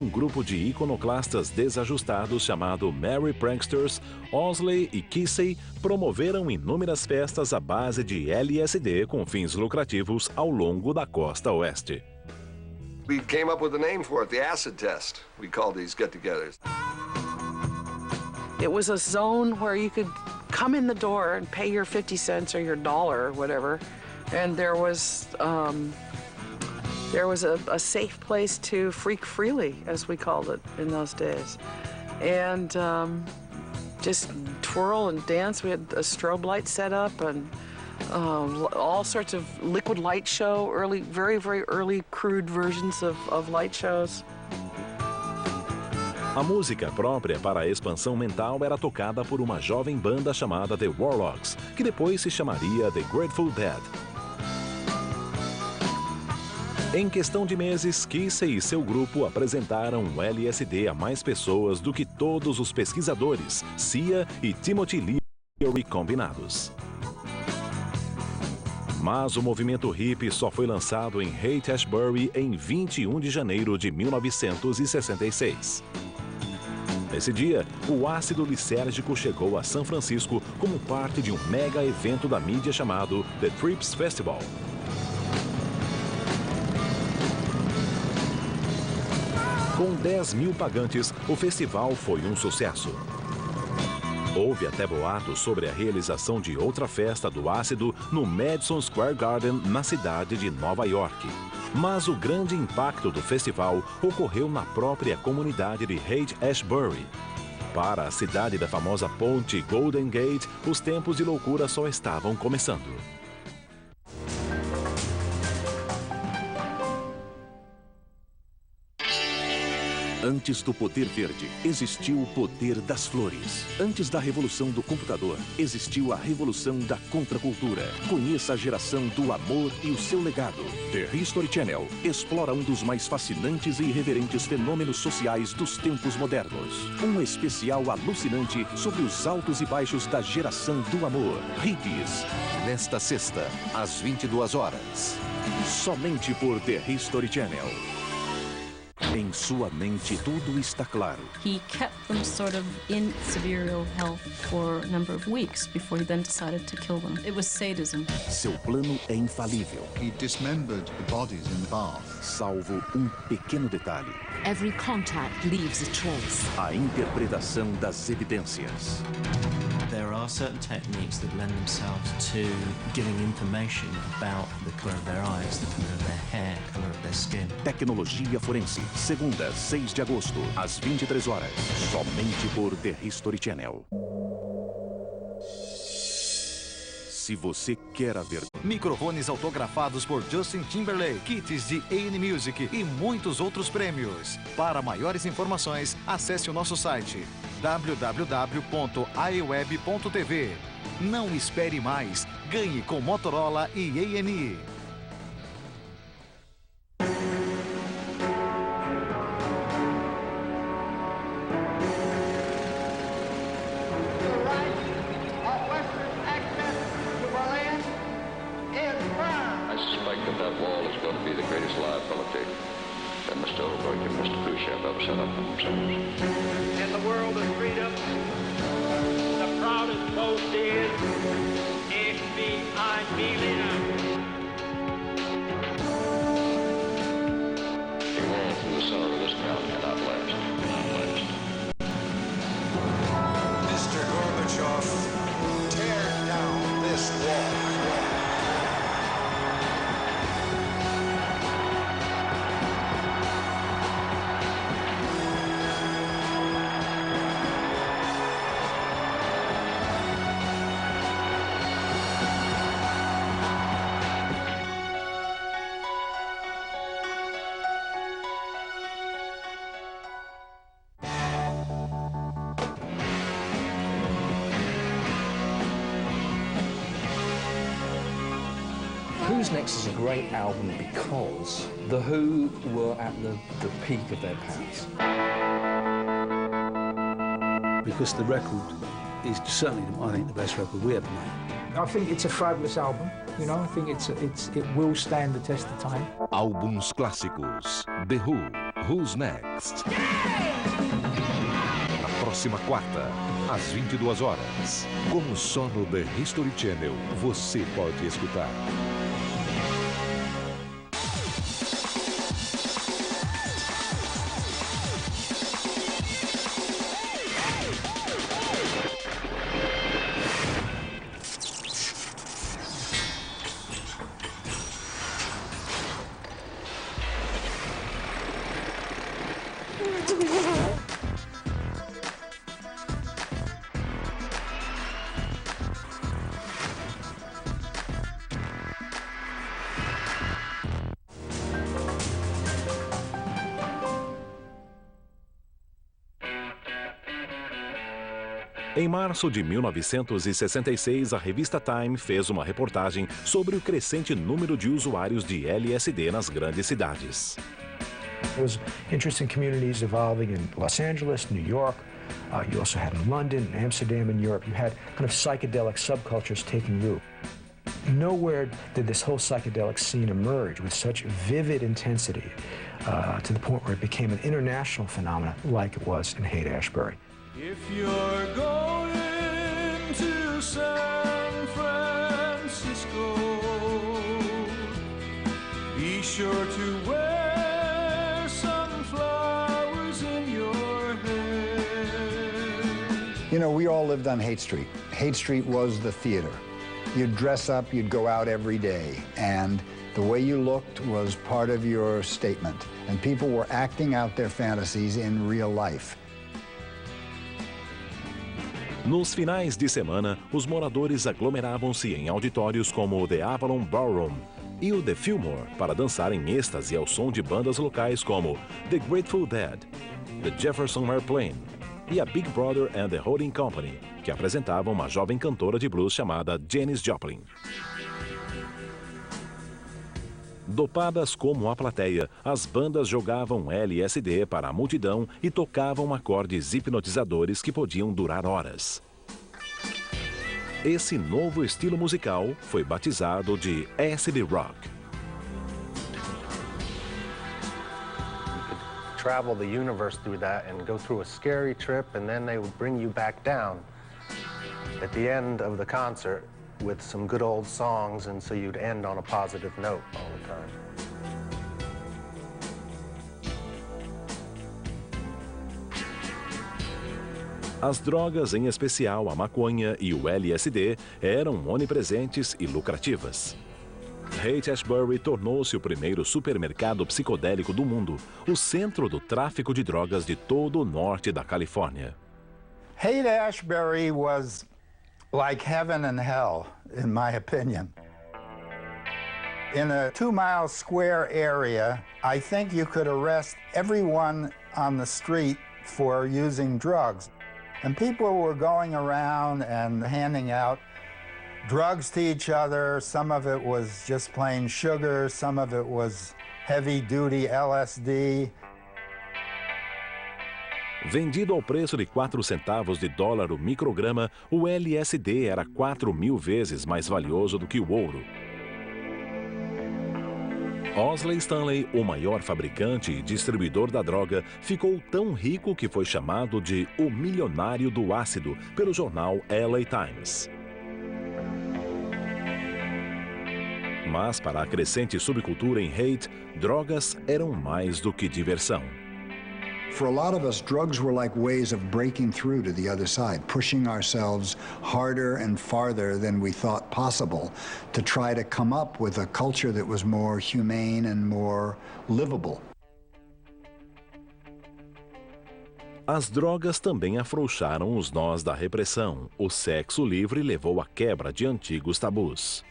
Um grupo de iconoclastas desajustados chamado Merry Pranksters, Owsley e Keesey promoveram inúmeras festas à base de LSD com fins lucrativos ao longo da costa oeste. We came up with a name for it, the acid test. We called these get-togethers. It was a zone where you could come in the door and pay your 50 cents or your dollar or whatever, and there was a safe place to freak freely, as we called it in those days, and just twirl and dance. We had a strobe light set up and all sorts of liquid light show, very, very early crude versions of light shows. A música própria para a expansão mental era tocada por uma jovem banda chamada The Warlocks, que depois se chamaria The Grateful Dead. Em questão de meses, Keesey e seu grupo apresentaram o LSD a mais pessoas do que todos os pesquisadores, Sia e Timothy Leary combinados. Mas o movimento hippie só foi lançado em Haight-Ashbury em 21 de janeiro de 1966. Nesse dia, o ácido lisérgico chegou a São Francisco como parte de um mega evento da mídia chamado The Trips Festival. Com 10 mil pagantes, o festival foi um sucesso. Houve até boatos sobre a realização de outra festa do ácido no Madison Square Garden, na cidade de Nova York. Mas o grande impacto do festival ocorreu na própria comunidade de Haight-Ashbury. Para a cidade da famosa ponte Golden Gate, os tempos de loucura só estavam começando. Antes do poder verde, existiu o poder das flores. Antes da revolução do computador, existiu a revolução da contracultura. Conheça a geração do amor e o seu legado. The History Channel explora um dos mais fascinantes e irreverentes fenômenos sociais dos tempos modernos. Um especial alucinante sobre os altos e baixos da geração do amor. Hippies. Nesta sexta, às 22 horas. Somente por The History Channel. Em sua mente, tudo está claro. He kept them sort of in severe ill health for a number of weeks before he then decided to kill them. It was sadism. Seu plano é infalível. He dismembered the bodies in the bath. Salvo um pequeno detalhe. Every contact leaves a trace. A interpretação das evidências. There are certain techniques that lend themselves to giving information about the color of their eyes, the color of their hair, the color of their skin. Tecnologia Forense, segunda, 6 de agosto, às 23 horas. Somente por The History Channel. Se você quer a verdade. Microfones autografados por Justin Timberlake, kits de A&E Music e muitos outros prêmios. Para maiores informações, acesse o nosso site www.aiweb.tv. Não espere mais, ganhe com Motorola e A&E. In the world of freedom, the proudest boast is, ich bin ein Berliner. The wall from the center of this town cannot last. Mr. Gorbachev, tear down this wall. Who's Next is a great album because The Who were at the peak of their powers. Because the record is certainly, I think, the best record we ever made. I think it's a fabulous album. You know, I think it will stand the test of time. Álbuns clássicos. The Who, Who's Next? Na próxima quarta, às 22 horas. Como só no The History Channel você pode escutar. Em março de 1966, a revista Time fez uma reportagem sobre o crescente número de usuários de LSD nas grandes cidades. There was interesting communities evolving in Los Angeles, New York. You also had in London, Amsterdam, and Europe. You had kind of psychedelic subcultures taking root. Nowhere did this whole psychedelic scene emerge with such vivid intensity to the point where it became an international phenomenon like it was in Haight-Ashbury. If you're going to San Francisco, be sure to wear some flowers in your hair. You know, we all lived on Haight Street. Haight Street was the theater. You'd dress up, you'd go out every day, and the way you looked was part of your statement. And people were acting out their fantasies in real life. Nos finais de semana, os moradores aglomeravam-se em auditórios como o The Avalon Ballroom e o The Fillmore para dançar em êxtase ao som de bandas locais como The Grateful Dead, The Jefferson Airplane e a Big Brother and the Holding Company, que apresentavam uma jovem cantora de blues chamada Janis Joplin. Dopadas como a plateia, as bandas jogavam LSD para a multidão e tocavam acordes hipnotizadores que podiam durar horas. Esse novo estilo musical foi batizado de acid rock. Travel the universe through that and go through a scary trip, and then they would bring you back down at the end of the concert with some good old songs, and so you'd end on a positive note all the time. As drogas, em especial a maconha e o LSD, eram onipresentes e lucrativas. Haight-Ashbury tornou-se o primeiro supermercado psicodélico do mundo, o centro do tráfico de drogas de todo o norte da Califórnia. Haight-Ashbury was like heaven and hell, in my opinion. In a 2-mile square area, I think you could arrest everyone on the street for using drugs. And people were going around and handing out drugs to each other. Some of it was just plain sugar, some of it was heavy-duty LSD. Vendido ao preço de 4 centavos de dólar o micrograma, o LSD era 4.000 vezes mais valioso do que o ouro. Owsley Stanley, o maior fabricante e distribuidor da droga, ficou tão rico que foi chamado de o milionário do ácido pelo jornal LA Times. Mas para a crescente subcultura em Haight, drogas eram mais do que diversão. For a lot of us, drugs were like ways of breaking through to the other side, pushing ourselves harder and farther than we thought possible to try to come up with a culture that was more humane and more livable. As drogas também afrouxaram os nós da repressão. O sexo livre levou à quebra de antigos tabus.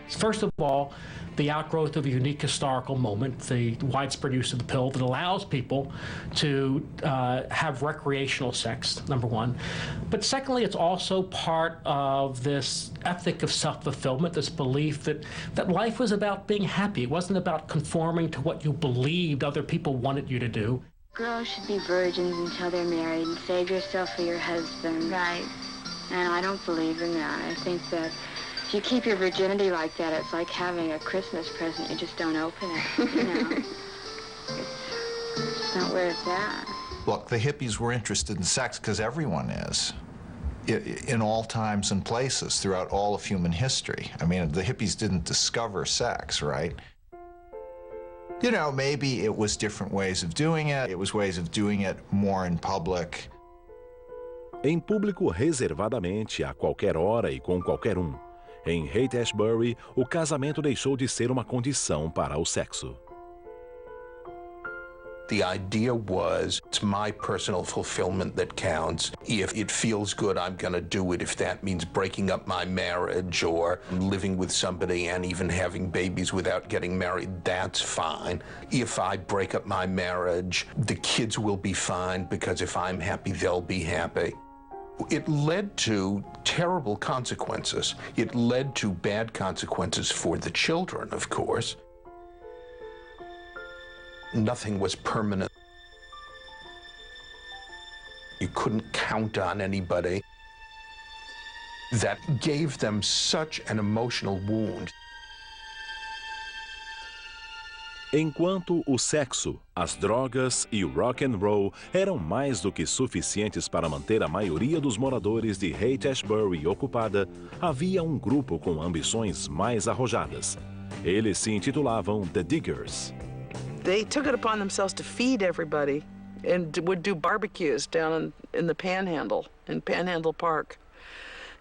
First of all, the outgrowth of a unique historical moment, the widespread use of the pill that allows people to have recreational sex, number one. But secondly, it's also part of this ethic of self-fulfillment, this belief that life was about being happy. It wasn't about conforming to what you believed other people wanted you to do. Girls should be virgins until they're married and save yourself for your husband. Right. And I don't believe in that. I think that if you keep your virginity like that, it's like having a Christmas present. You just don't open it, you know. It's not where it's at. Look, the hippies were interested in sex because everyone is. In all times and places throughout all of human history. I mean, the hippies didn't discover sex, right? You know, maybe it was different ways of doing it. It was ways of doing it more in public. Em público reservadamente, a qualquer hora e com qualquer um. Em Haight-Ashbury, o casamento deixou de ser uma condição para o sexo. The idea was, it's my personal fulfillment that counts. If it feels good, I'm going to do it. If that means breaking up my marriage or living with somebody and even having babies without getting married, that's fine. If I break up my marriage, the kids will be fine because if I'm happy, they'll be happy. It led to terrible consequences. It led to bad consequences for the children, of course. Nothing was permanent. You couldn't count on anybody. That gave them such an emotional wound. Enquanto o sexo, as drogas e o rock and roll eram mais do que suficientes para manter a maioria dos moradores de Haight-Ashbury ocupada, havia um grupo com ambições mais arrojadas. Eles se intitulavam The Diggers. They took it upon themselves to feed everybody and would do barbecues down in the Panhandle, in Panhandle Park.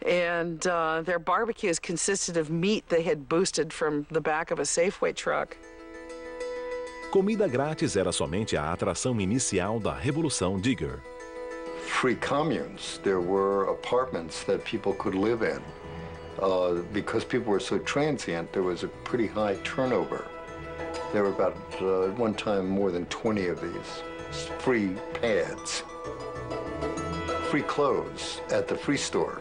And their barbecues consisted of meat they had boosted from the back of a Safeway truck. Comida grátis era somente a atração inicial da Revolução Digger. Free communes. There were apartments that people could live in. Because people were so transient, there was a pretty high turnover. There were about, at one time, more than 20 of these free pads. Free clothes at the free store.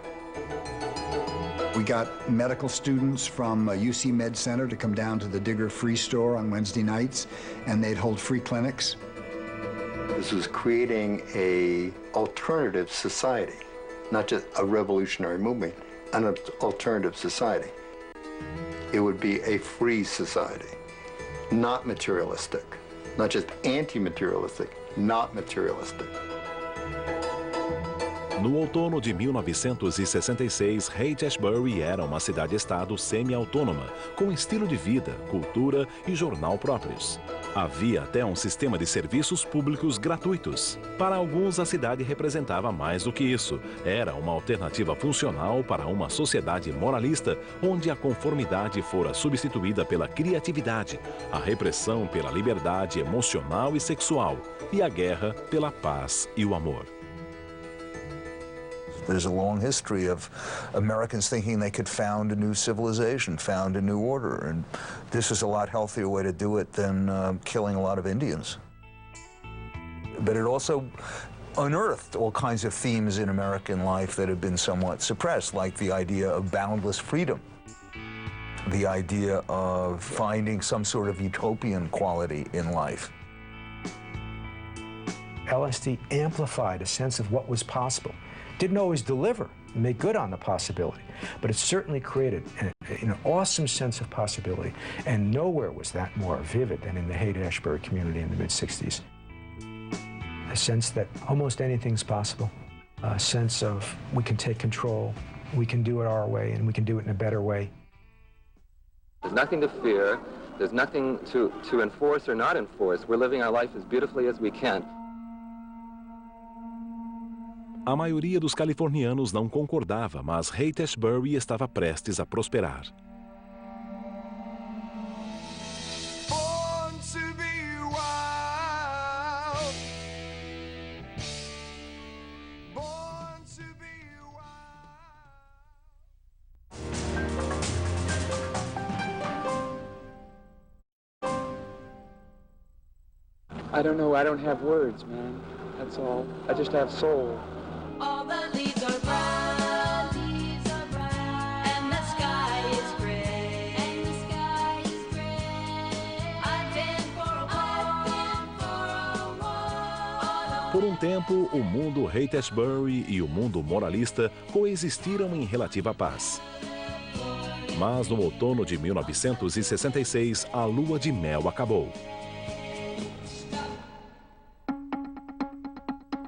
We got medical students from UC Med Center to come down to the Digger Free Store on Wednesday nights, and they'd hold free clinics. This was creating an alternative society, not just a revolutionary movement, an alternative society. It would be a free society. Not materialistic, not just anti-materialistic, not materialistic. No outono de 1966, Haight-Ashbury era uma cidade-estado semi-autônoma, com estilo de vida, cultura e jornal próprios. Havia até um sistema de serviços públicos gratuitos. Para alguns, a cidade representava mais do que isso. Era uma alternativa funcional para uma sociedade moralista, onde a conformidade fora substituída pela criatividade, a repressão pela liberdade emocional e sexual, e a guerra pela paz e o amor. There's a long history of Americans thinking they could found a new civilization, found a new order, and this is a lot healthier way to do it than killing a lot of Indians. But it also unearthed all kinds of themes in American life that have been somewhat suppressed, like the idea of boundless freedom, the idea of finding some sort of utopian quality in life. LSD amplified a sense of what was possible. Didn't always deliver, make good on the possibility, but it certainly created an awesome sense of possibility, and nowhere was that more vivid than in the Haight-Ashbury community in the mid-60s. A sense that almost anything's possible, a sense of we can take control, we can do it our way, and we can do it in a better way. There's nothing to fear, there's nothing to enforce or not enforce. We're living our life as beautifully as we can. A maioria dos californianos não concordava, mas Haight-Ashbury estava prestes a prosperar. I don't know, I don't have words, man. That's all. I just have soul. All the leaves are brown, and the sky is gray, I've been for a walk, Por um tempo, o mundo Haight-Ashbury e o mundo moralista coexistiram em relativa paz. Mas no outono de 1966, a lua de mel acabou.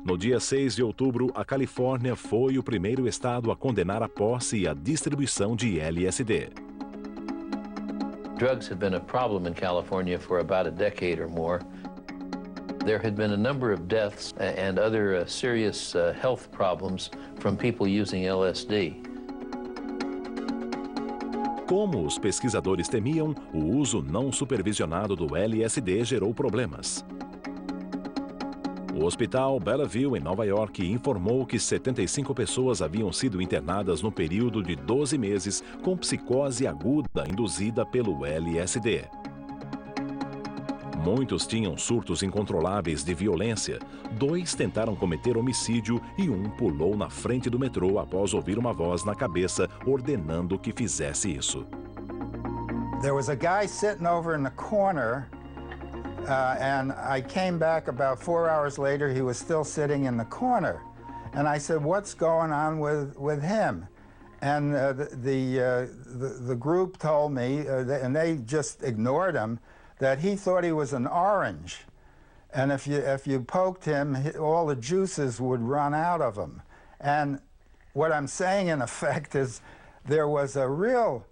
No dia 6 de outubro, a Califórnia foi o primeiro estado a condenar a posse e a distribuição de LSD. Drugs had been a problem in California for about a decade or more. There had been a number of deaths and other serious health problems from people using LSD. Como os pesquisadores temiam, o uso não supervisionado do LSD gerou problemas. O Hospital Bellevue, em Nova York, informou que 75 pessoas haviam sido internadas no período de 12 meses com psicose aguda induzida pelo LSD. Muitos tinham surtos incontroláveis de violência, 2 tentaram cometer homicídio e 1 pulou na frente do metrô após ouvir uma voz na cabeça ordenando que fizesse isso. There was a guy sitting over in the corner, and I came back about 4 hours later. He was still sitting in the corner, and I said, "What's going on with him?" And the group told me, and they just ignored him, that he thought he was an orange, and if you poked him, all the juices would run out of him. And what I'm saying, in effect, is there was a real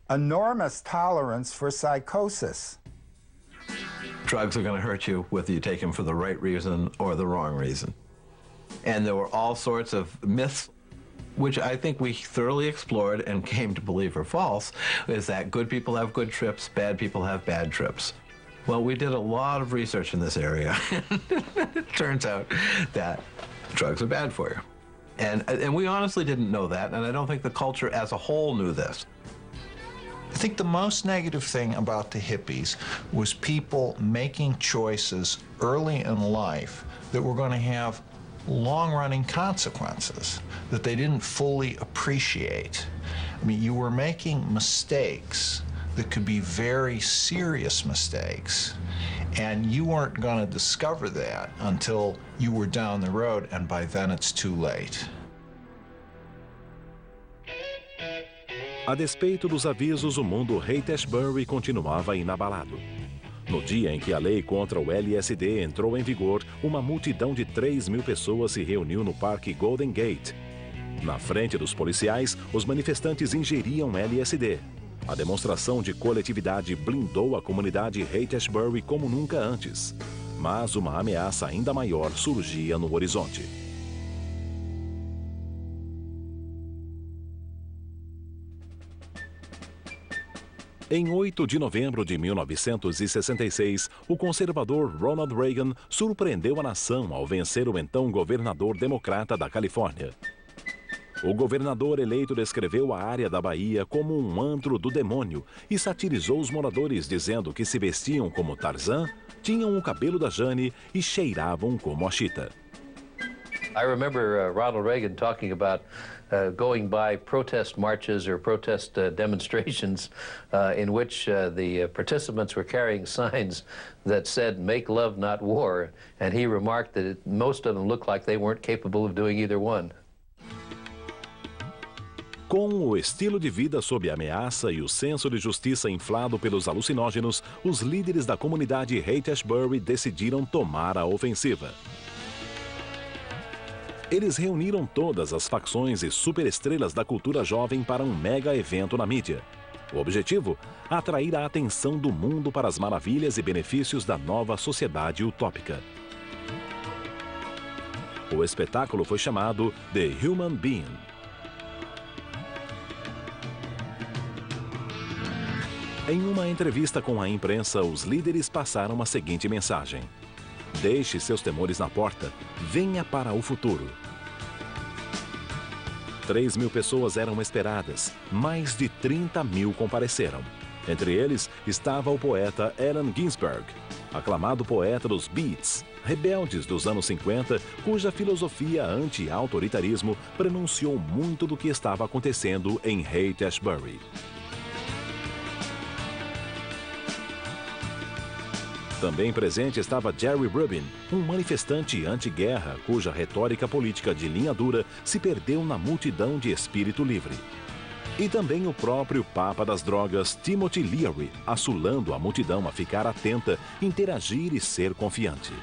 enormous tolerance for psychosis. Drugs are going to hurt you whether you take them for the right reason or the wrong reason. And there were all sorts of myths, which I think we thoroughly explored and came to believe are false, is that good people have good trips, bad people have bad trips. Well, we did a lot of research in this area. It turns out that drugs are bad for you. And we honestly didn't know that, and I don't think the culture as a whole knew this. I think the most negative thing about the hippies was people making choices early in life that were going to have long-running consequences that they didn't fully appreciate. I mean, you were making mistakes that could be very serious mistakes, and you weren't going to discover that until you were down the road, and by then it's too late. A despeito dos avisos, o mundo Haight-Ashbury continuava inabalado. No dia em que a lei contra o LSD entrou em vigor, uma multidão de 3.000 pessoas se reuniu no Parque Golden Gate. Na frente dos policiais, os manifestantes ingeriam LSD. A demonstração de coletividade blindou a comunidade Haight-Ashbury como nunca antes. Mas uma ameaça ainda maior surgia no horizonte. Em 8 de novembro de 1966, o conservador Ronald Reagan surpreendeu a nação ao vencer o então governador democrata da Califórnia. O governador eleito descreveu a área da Bahia como um antro do demônio e satirizou os moradores dizendo que se vestiam como Tarzan, tinham o cabelo da Jane e cheiravam como a Chita. I remember Ronald Reagan talking about going by protest marches or protest demonstrations in which the participants were carrying signs that said, "Make love, not war," and he remarked that most of them looked like they weren't capable of doing either one. Com o estilo de vida sob ameaça e o senso de justiça inflado pelos alucinógenos, os líderes da comunidade Haight-Ashbury decidiram tomar a ofensiva. Eles reuniram todas as facções e superestrelas da cultura jovem para um mega evento na mídia. O objetivo? Atrair a atenção do mundo para as maravilhas e benefícios da nova sociedade utópica. O espetáculo foi chamado The Human Being. Em uma entrevista com a imprensa, os líderes passaram a seguinte mensagem: deixe seus temores na porta, venha para o futuro. 3.000 pessoas eram esperadas, mais de 30.000 compareceram. Entre eles estava o poeta Allen Ginsberg, aclamado poeta dos Beats, rebeldes dos anos 50, cuja filosofia anti-autoritarismo prenunciou muito do que estava acontecendo em Haight-Ashbury. Também presente estava Jerry Rubin, um manifestante anti-guerra cuja retórica política de linha dura se perdeu na multidão de espírito livre. E também o próprio Papa das Drogas, Timothy Leary, assulando a multidão a ficar atenta, interagir e ser confiante.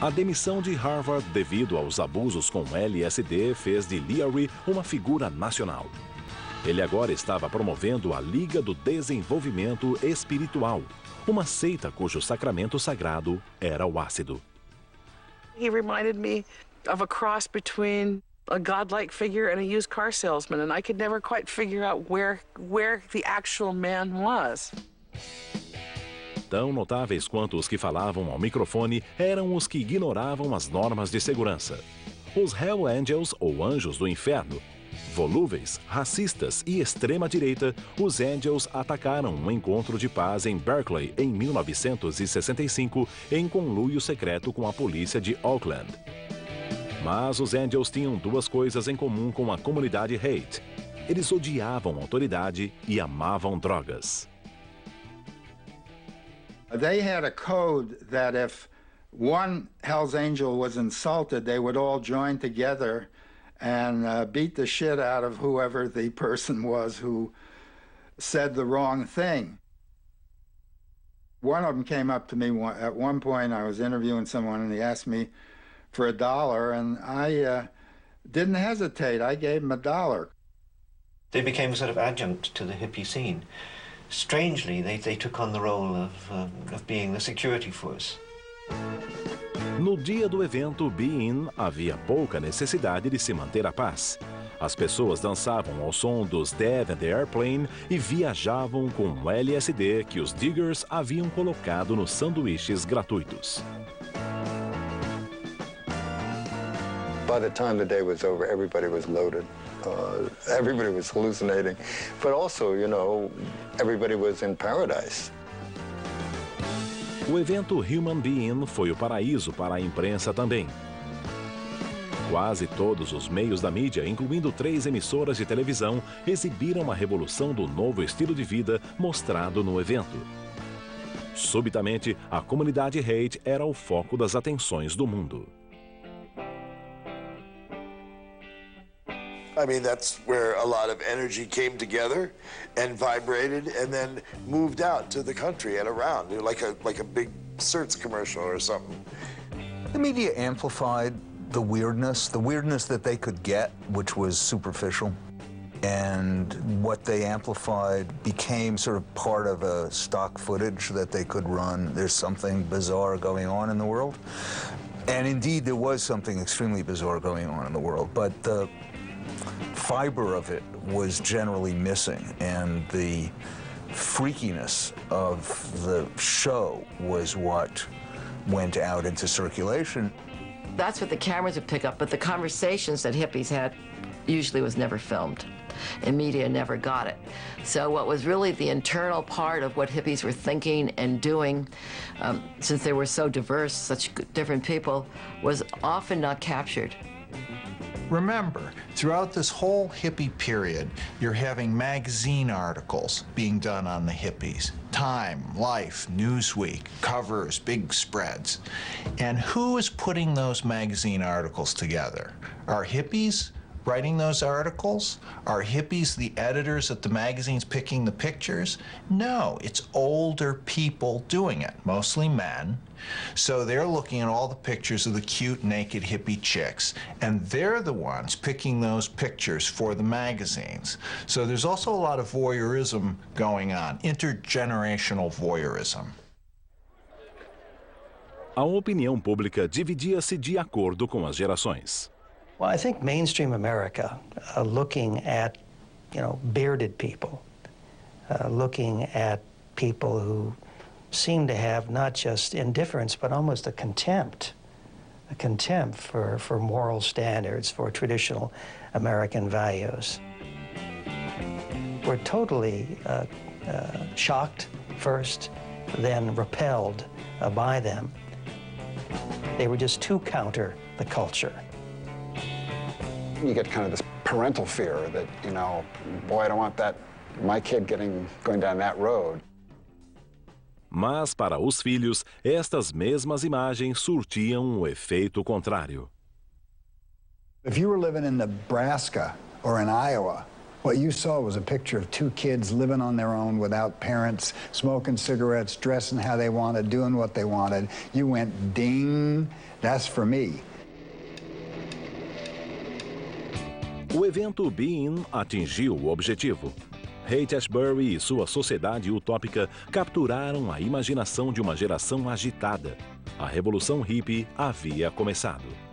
A demissão de Harvard devido aos abusos com LSD fez de Leary uma figura nacional. Ele agora estava promovendo a Liga do Desenvolvimento Espiritual, uma seita cujo sacramento sagrado era o ácido. He reminded me of a cross between a godlike figure and a used car salesman, and I could never quite figure out where the actual man was. Tão notáveis quanto os que falavam ao microfone eram os que ignoravam as normas de segurança. Os Hell Angels, ou Anjos do Inferno, volúveis, racistas e extrema-direita, os Angels atacaram um encontro de paz em Berkeley em 1965, em conluio secreto com a polícia de Oakland. Mas os Angels tinham duas coisas em comum com a comunidade hate. Eles odiavam a autoridade e amavam drogas. They had a code that if one Hell's Angel was insulted, they would all join together and beat the shit out of whoever the person was who said the wrong thing. One of them came up to me at one point. I was interviewing someone and he asked me for $1, and I didn't hesitate. I gave him $1. They became a sort of adjunct to the hippie scene. Strangely, they took on the role of being the security force. No dia do evento Be In, havia pouca necessidade de se manter a paz. As pessoas dançavam ao som dos Dead and the Airplane e viajavam com o LSD que os Diggers haviam colocado nos sanduíches gratuitos. By the time the day was over, everybody was loaded. Everybody was hallucinating. But also, you know, everybody was in paradise. O evento Human Being foi o paraíso para a imprensa também. Quase todos os meios da mídia, incluindo 3 emissoras de televisão, exibiram a revolução do novo estilo de vida mostrado no evento. Subitamente, a comunidade hate era o foco das atenções do mundo. I mean, that's where a lot of energy came together and vibrated and then moved out to the country and around, like a big Certs commercial or something. The media amplified the weirdness that they could get, which was superficial. And what they amplified became sort of part of a stock footage that they could run. There's something bizarre going on in the world. And indeed, there was something extremely bizarre going on in the world, but the fiber of it was generally missing, and the freakiness of the show was what went out into circulation. That's what the cameras would pick up, but the conversations that hippies had usually was never filmed, and media never got it. So what was really the internal part of what hippies were thinking and doing, since they were so diverse, such different people, was often not captured. Remember, throughout this whole hippie period, you're having magazine articles being done on the hippies. Time, Life, Newsweek, covers, big spreads. And who is putting those magazine articles together? Are hippies writing those articles? Are hippies the editors at the magazines picking the pictures? No, it's older people doing it, mostly men. So they're looking at all the pictures of the cute, naked hippie chicks, and they're the ones picking those pictures for the magazines. So there's also a lot of voyeurism going on, intergenerational voyeurism. A opinião pública dividia-se de acordo com as gerações. Well, I think mainstream America, looking at, bearded people, looking at people who seem to have not just indifference, but almost a contempt for moral standards, for traditional American values. We're totally shocked first, then repelled by them. They were just too counter the culture. You get kind of this parental fear that, boy, I don't want my kid going down that road. Mas para os filhos, estas mesmas imagens surtiam um efeito contrário. If you were living in Nebraska or in Iowa, what you saw was a picture of two kids living on their own without parents, smoking cigarettes, dressing how they wanted, doing what they wanted. You went, ding, that's for me. O evento Be-In atingiu o objetivo. Haight-Ashbury e sua sociedade utópica capturaram a imaginação de uma geração agitada. A revolução hippie havia começado.